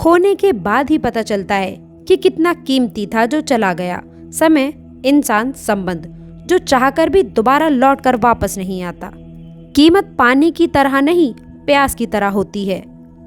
खोने के बाद ही पता चलता है कि कितना कीमती था जो चला गया। समय, इंसान, संबंध जो चाहकर भी दोबारा लौटकर वापस नहीं आता। कीमत पानी की तरह नहीं, प्यास की तरह होती है।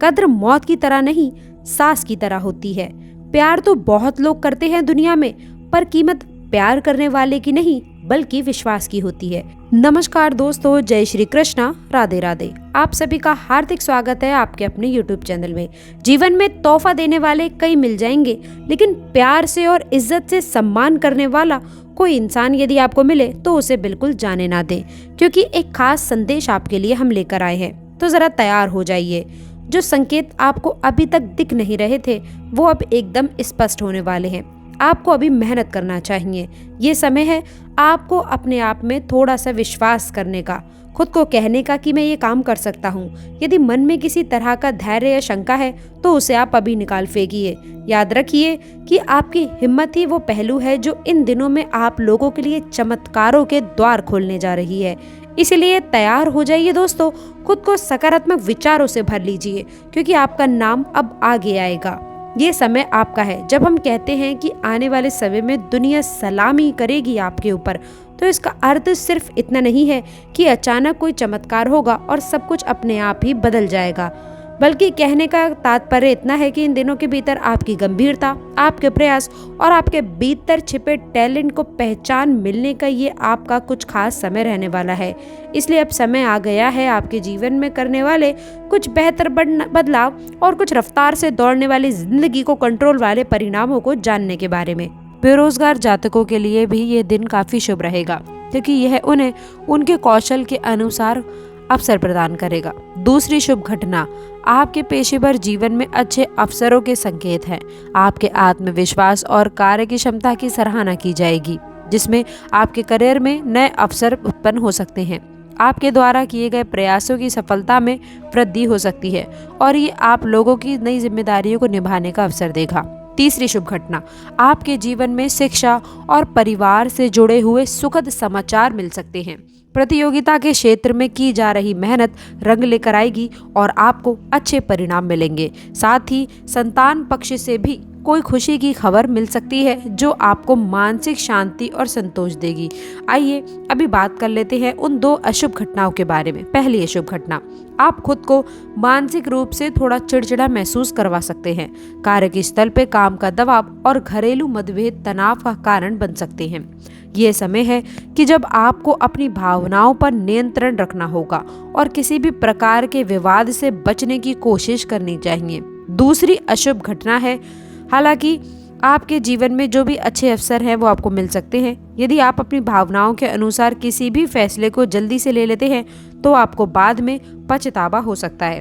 कद्र मौत की तरह नहीं, सांस की तरह होती है। प्यार तो बहुत लोग करते हैं दुनिया में, पर कीमत प्यार करने वाले की नहीं बल्कि विश्वास की होती है। नमस्कार दोस्तों, जय श्री कृष्णा, राधे राधे। आप सभी का हार्दिक स्वागत है आपके अपने YouTube चैनल में। जीवन में तोहफा देने वाले कई मिल जाएंगे, लेकिन प्यार से और इज्जत से सम्मान करने वाला कोई इंसान यदि आपको मिले तो उसे बिल्कुल जाने ना दें, क्योंकि एक खास संदेश आपके लिए हम लेकर आए हैं। तो जरा तैयार हो जाइए। जो संकेत आपको अभी तक दिख नहीं रहे थे वो अब एकदम स्पष्ट होने वाले हैं। आपको अभी मेहनत करना चाहिए। ये समय है आपको अपने आप में थोड़ा सा विश्वास करने का, खुद को कहने का कि मैं ये काम कर सकता हूँ। यदि मन में किसी तरह का धैर्य या शंका है तो उसे आप अभी निकाल फेंकिए। याद रखिए कि आपकी हिम्मत ही वो पहलू है जो इन दिनों में आप लोगों के लिए चमत्कारों के द्वार खोलने जा रही है। इसलिए तैयार हो जाइए दोस्तों, खुद को सकारात्मक विचारों से भर लीजिए, क्योंकि आपका नाम अब आगे आएगा। ये समय आपका है। जब हम कहते हैं कि आने वाले समय में दुनिया सलामी करेगी आपके ऊपर, तो इसका अर्थ सिर्फ इतना नहीं है कि अचानक कोई चमत्कार होगा और सब कुछ अपने आप ही बदल जाएगा, बल्कि कहने का तात्पर्य इतना है कि इन दिनों के भीतर आपकी गंभीरता, आपके प्रयास और आपके भीतर छिपे टैलेंट को पहचान मिलने का ये आपका कुछ खास समय रहने वाला है। इसलिए अब समय आ गया है आपके जीवन में करने वाले कुछ बेहतर बदलाव और कुछ रफ्तार से दौड़ने वाली जिंदगी को कंट्रोल वाले परिणामों को जानने के बारे में। बेरोजगार जातकों के लिए भी ये दिन काफी शुभ रहेगा, क्योंकि यह उन्हें उनके कौशल के अनुसार अवसर प्रदान करेगा। दूसरी शुभ घटना आपके पेशेवर जीवन में अच्छे अवसरों के संकेत हैं। आपके आत्मविश्वास और कार्य की क्षमता की सराहना की जाएगी, जिसमें आपके करियर में नए अवसर उत्पन्न हो सकते हैं। आपके द्वारा किए गए प्रयासों की सफलता में वृद्धि हो सकती है और ये आप लोगों की नई जिम्मेदारियों को निभाने का अवसर देगा। तीसरी शुभ घटना आपके जीवन में शिक्षा और परिवार से जुड़े हुए सुखद समाचार मिल सकते हैं। प्रतियोगिता के क्षेत्र में की जा रही मेहनत रंग लेकर आएगी और आपको अच्छे परिणाम मिलेंगे। साथ ही संतान पक्ष से भी कोई खुशी की खबर मिल सकती है जो आपको मानसिक शांति और संतोष देगी। आइए अभी बात कर लेते हैं उन दो अशुभ घटनाओं के बारे में। पहली अशुभ घटना, आप खुद को मानसिक रूप से थोड़ा चिड़चिड़ा महसूस करवा सकते हैं। कार्य के स्थल पे काम का दबाव और घरेलू मतभेद तनाव का कारण बन सकते हैं। ये समय है कि जब आपको अपनी भावनाओं पर नियंत्रण रखना होगा और किसी भी प्रकार के विवाद से बचने की कोशिश करनी चाहिए। दूसरी अशुभ घटना है, हालांकि आपके जीवन में जो भी अच्छे अवसर हैं वो आपको मिल सकते हैं। यदि आप अपनी भावनाओं के अनुसार किसी भी फैसले को जल्दी से ले लेते हैं तो आपको बाद में पछतावा हो सकता है।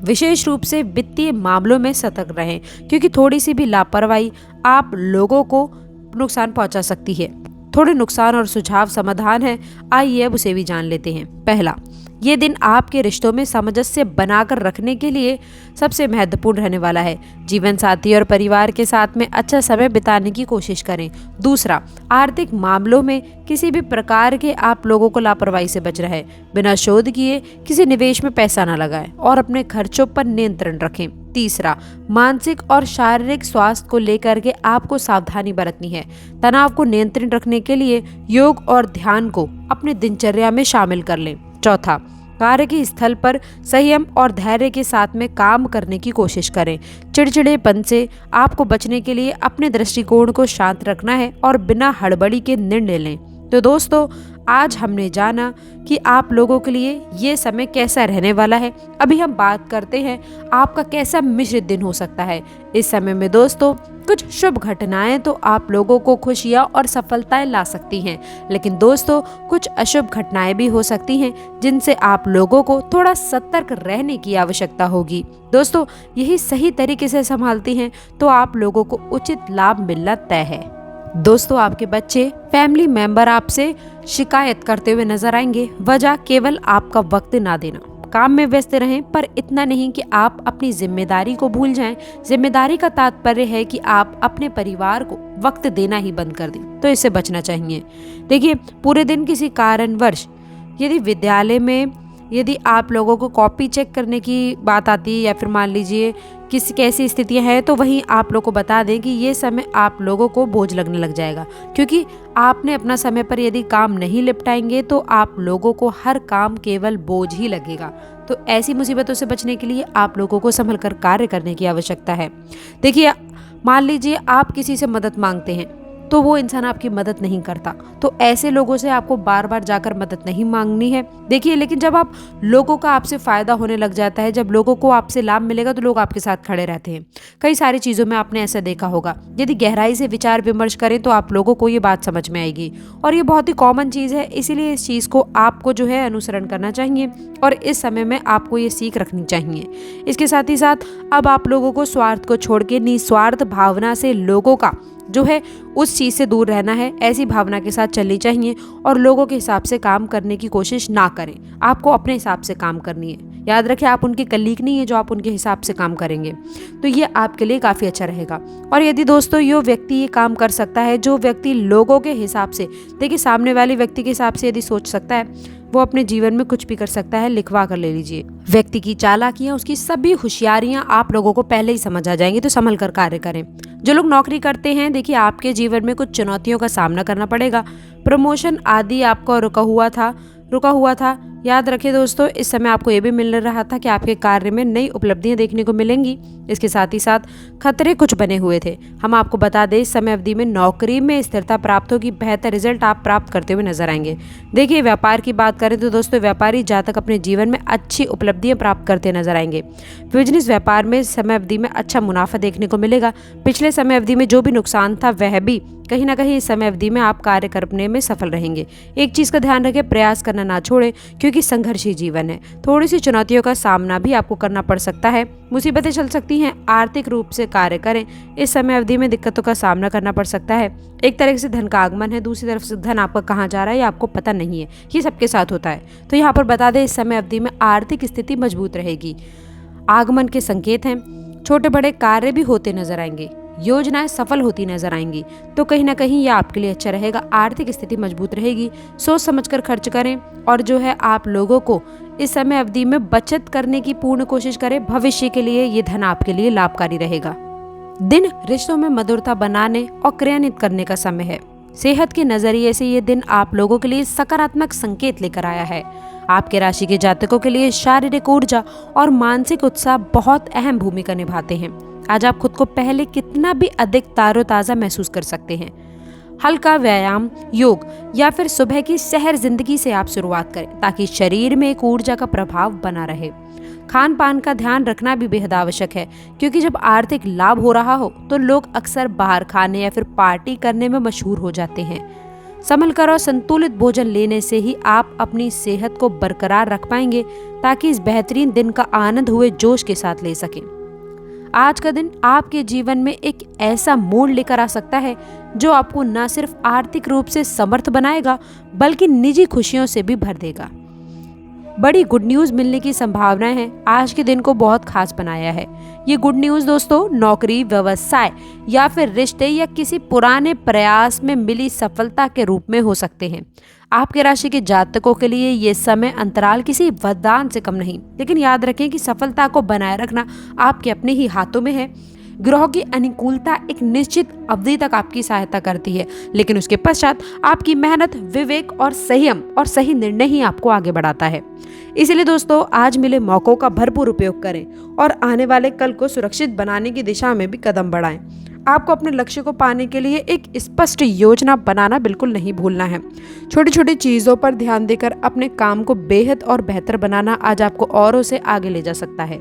विशेष रूप से वित्तीय मामलों में सतर्क रहें, क्योंकि थोड़ी सी भी लापरवाही आप लोगों को नुकसान पहुंचा सकती है। थोड़े नुकसान और सुझाव समाधान है, आइए अब उसे भी जान लेते हैं। पहला, ये दिन आपके रिश्तों में सामंजस्य बनाकर रखने के लिए सबसे महत्वपूर्ण रहने वाला है। जीवन साथी और परिवार के साथ में अच्छा समय बिताने की कोशिश करें। दूसरा, आर्थिक मामलों में किसी भी प्रकार के आप लोगों को लापरवाही से बच रहे। बिना शोध किए किसी निवेश में पैसा न लगाएं और अपने खर्चों पर नियंत्रण रखें। तीसरा, मानसिक और शारीरिक स्वास्थ्य को लेकर के आपको सावधानी बरतनी है। तनाव को नियंत्रित रखने के लिए योग और ध्यान को अपने दिनचर्या में शामिल कर लें। चौथा, कार्य के स्थल पर संयम और धैर्य के साथ में काम करने की कोशिश करें। चिड़चिड़ेपन से आपको बचने के लिए अपने दृष्टिकोण को शांत रखना है और बिना हड़बड़ी के निर्णय लें। तो दोस्तों, आज हमने जाना कि आप लोगों के लिए ये समय कैसा रहने वाला है। अभी हम बात करते हैं आपका कैसा मिश्रित दिन हो सकता है। इस समय में दोस्तों कुछ शुभ घटनाएं तो आप लोगों को खुशियां और सफलताएं ला सकती हैं, लेकिन दोस्तों कुछ अशुभ घटनाएं भी हो सकती हैं जिनसे आप लोगों को थोड़ा सतर्क रहने की आवश्यकता होगी। दोस्तों यही सही तरीके से संभालती हैं तो आप लोगों को उचित लाभ मिलना तय है। दोस्तों आपके बच्चे, फैमिली मेंबर आपसे शिकायत करते हुए नजर आएंगे। वजह केवल आपका वक्त ना देना। काम में व्यस्त रहें, पर इतना नहीं कि आप अपनी जिम्मेदारी को भूल जाएं। जिम्मेदारी का तात्पर्य है कि आप अपने परिवार को वक्त देना ही बंद कर दें, तो इससे बचना चाहिए। देखिए, पूरे दिन किसी कारणवश यदि विद्यालय में यदि आप लोगों को कॉपी चेक करने की बात आती है या फिर मान लीजिए किसी कैसी स्थितियां हैं, तो वहीं आप लोगों को बता दें कि ये समय आप लोगों को बोझ लगने लग जाएगा, क्योंकि आपने अपना समय पर यदि काम नहीं निपटाएंगे तो आप लोगों को हर काम केवल बोझ ही लगेगा। तो ऐसी मुसीबतों से बचने के लिए आप लोगों को संभल कर कार्य करने की आवश्यकता है। देखिए, मान लीजिए आप किसी से मदद मांगते हैं तो वो इंसान आपकी मदद नहीं करता, तो ऐसे लोगों से आपको बार बार जाकर मदद नहीं मांगनी है। देखिए, लेकिन जब आप लोगों का आपसे फायदा होने लग जाता है, जब लोगों को आपसे लाभ मिलेगा तो लोग आपके साथ खड़े रहते हैं। कई सारी चीज़ों में आपने ऐसा देखा होगा। यदि गहराई से विचार विमर्श करें तो आप लोगों को ये बात समझ में आएगी, और ये बहुत ही कॉमन चीज़ है, इसीलिए इस चीज़ को आपको जो है अनुसरण करना चाहिए और इस समय में आपको ये सीख रखनी चाहिए। इसके साथ ही साथ अब आप लोगों को स्वार्थ को छोड़ के निस्वार्थ भावना से लोगों का जो है उस चीज़ से दूर रहना है। ऐसी भावना के साथ चलनी चाहिए और लोगों के हिसाब से काम करने की कोशिश ना करें। आपको अपने हिसाब से काम करनी है। याद रखें, आप उनके कलीग नहीं है जो आप उनके हिसाब से काम करेंगे, तो ये आपके लिए काफ़ी अच्छा रहेगा। और यदि दोस्तों ये व्यक्ति ये काम कर सकता है, जो व्यक्ति लोगों के हिसाब से, देखिए सामने वाले व्यक्ति के हिसाब से यदि सोच सकता है, वो अपने जीवन में कुछ भी कर सकता है। लिखवा कर ले लीजिए। व्यक्ति की चालाकियां, उसकी सभी होशियारियां आप लोगों को पहले ही समझ आ जाएंगी, तो संभल कर कार्य करें। जो लोग नौकरी करते हैं, देखिए आपके जीवन में कुछ चुनौतियों का सामना करना पड़ेगा। प्रमोशन आदि आपका रुका हुआ था। याद रखिए दोस्तों, इस समय आपको ये भी मिल रहा था कि आपके कार्य में नई उपलब्धियां देखने को मिलेंगी। इसके साथ ही साथ खतरे कुछ बने हुए थे। हम आपको बता दें, इस समय अवधि में नौकरी में स्थिरता प्राप्त होगी, बेहतर रिजल्ट आप प्राप्त करते हुए नजर आएंगे। देखिए, व्यापार की बात करें तो दोस्तों, व्यापारी जातक अपने जीवन में अच्छी उपलब्धियां प्राप्त करते नजर आएंगे। बिजनेस व्यापार में समय अवधि में अच्छा मुनाफा देखने को मिलेगा। पिछले समय अवधि में जो भी नुकसान था वह भी कहीं ना कहीं इस समय अवधि में आप कार्य करने में सफल रहेंगे। एक चीज़ का ध्यान रखें, प्रयास करना ना छोड़ें, क्योंकि संघर्षी जीवन है। थोड़ी सी चुनौतियों का सामना भी आपको करना पड़ सकता है, मुसीबतें चल सकती हैं। आर्थिक रूप से कार्य करें। इस समय अवधि में दिक्कतों का सामना करना पड़ सकता है। एक तरह से धन का आगमन है, दूसरी तरफ से धन आपका कहाँ जा रहा है ये आपको पता नहीं है। ये सबके साथ होता है। तो यहाँ पर बता दें, इस समय अवधि में आर्थिक स्थिति मजबूत रहेगी। आगमन के संकेत हैं। छोटे बड़े कार्य भी होते नजर आएंगे। योजनाएं सफल होती नजर आएंगी, तो कहीं ना कहीं ये आपके लिए अच्छा रहेगा। आर्थिक स्थिति मजबूत रहेगी। सोच समझकर खर्च करें और जो है आप लोगों को इस समय अवधि में बचत करने की पूर्ण कोशिश करें। भविष्य के लिए ये धन आपके लिए लाभकारी रहेगा। दिन रिश्तों में मधुरता बनाने और क्रियान्वित करने का समय है। सेहत के नजरिए से ये दिन आप लोगों के लिए सकारात्मक संकेत लेकर आया है। आपके राशि के जातकों के लिए शारीरिक ऊर्जा और मानसिक उत्साह बहुत अहम भूमिका निभाते हैं। आज आप खुद को पहले कितना भी अधिक तारोताजा महसूस कर सकते हैं। हल्का व्यायाम, योग या फिर सुबह की सहर जिंदगी से आप शुरुआत करें, ताकि शरीर में एक ऊर्जा का प्रभाव बना रहे। खान पान का ध्यान रखना भी बेहद आवश्यक है, क्योंकि जब आर्थिक लाभ हो रहा हो तो लोग अक्सर बाहर खाने या फिर पार्टी करने में मशहूर हो जाते हैं। संभल कर और संतुलित भोजन लेने से ही आप अपनी सेहत को बरकरार रख पाएंगे, ताकि इस बेहतरीन दिन का आनंद हुए जोश के साथ ले सकें। आज का दिन आपके जीवन में एक ऐसा मोड़ लेकर आ सकता है जो आपको न सिर्फ आर्थिक रूप से समर्थ बनाएगा, बल्कि निजी खुशियों से भी भर देगा। बड़ी गुड न्यूज़ मिलने की संभावनाएं हैं। आज के दिन को बहुत खास बनाया है। ये गुड न्यूज़ दोस्तों नौकरी, व्यवसाय या फिर रिश्ते या किसी पुराने प्रयास में मिली सफलता के रूप में हो सकते हैं। आपके राशि के जातकों के लिए ये समय अंतराल किसी वरदान से कम नहीं, लेकिन याद रखें कि सफलता को बनाए रखना आपके अपने ही हाथों में है। ग्रहों की अनुकूलता एक निश्चित अवधि तक आपकी सहायता करती है, लेकिन उसके पश्चात आपकी मेहनत, विवेक और संयम और सही निर्णय ही आपको आगे बढ़ाता है। इसलिए दोस्तों, आज मिले मौकों का भरपूर उपयोग करें और आने वाले कल को सुरक्षित बनाने की दिशा में भी कदम बढ़ाएं। आपको अपने लक्ष्य को पाने के लिए एक स्पष्ट योजना बनाना बिल्कुल नहीं भूलना है। छोटी छोटी चीज़ों पर ध्यान देकर अपने काम को बेहद और बेहतर बनाना आज आपको औरों से आगे ले जा सकता है।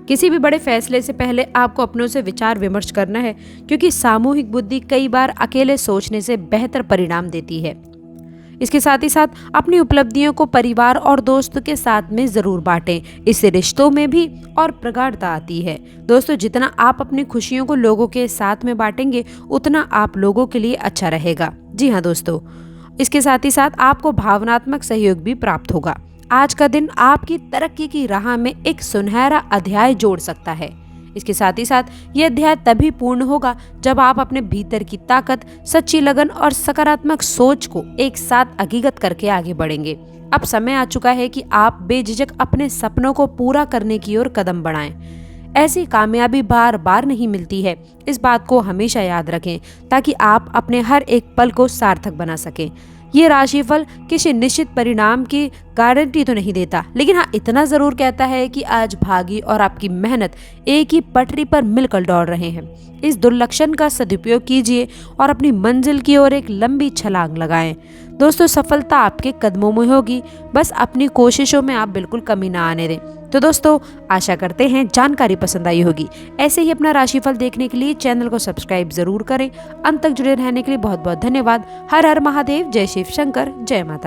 किसी भी बड़े फैसले से पहले आपको अपनों से विचार विमर्श करना है, क्योंकि सामूहिक बुद्धि कई बार अकेले सोचने से बेहतर परिणाम देती है। इसके साथ ही साथ अपनी उपलब्धियों को परिवार और दोस्तों के साथ में जरूर बांटें। इससे रिश्तों में भी और प्रगाढ़ता आती है। दोस्तों, जितना आप अपनी खुशियों को लोगों के साथ में बांटेंगे, उतना आप लोगों के लिए अच्छा रहेगा। जी हाँ दोस्तों, इसके साथ ही साथ आपको भावनात्मक सहयोग भी प्राप्त होगा। आज का दिन आपकी तरक्की की राह में एक सुनहरा अध्याय जोड़ सकता है। इसके साथ ही साथ ये अध्याय तभी पूर्ण होगा जब आप अपने भीतर की ताकत, सच्ची लगन और सकारात्मक सोच को एक साथ हकीकत करके आगे बढ़ेंगे। अब समय आ चुका है कि आप बेझिझक अपने सपनों को पूरा करने की ओर कदम बढ़ाएं। ऐसी कामयाबी बार बार नहीं मिलती है, इस बात को हमेशा याद रखें ताकि आप अपने हर एक पल को सार्थक बना सकें। ये राशिफल किसी निश्चित परिणाम की गारंटी तो नहीं देता, लेकिन हाँ इतना जरूर कहता है कि आज भाग्य और आपकी मेहनत एक ही पटरी पर मिलकर दौड़ रहे हैं। इस दुर्लक्षण का सदुपयोग कीजिए और अपनी मंजिल की ओर एक लंबी छलांग लगाएं। दोस्तों, सफलता आपके कदमों में होगी, बस अपनी कोशिशों में आप बिल्कुल कमी ना आने दें। तो दोस्तों, आशा करते हैं जानकारी पसंद आई होगी। ऐसे ही अपना राशिफल देखने के लिए चैनल को सब्सक्राइब जरूर करें। अंत तक जुड़े रहने के लिए बहुत बहुत धन्यवाद। हर हर महादेव, जय शिव शंकर, जय माता।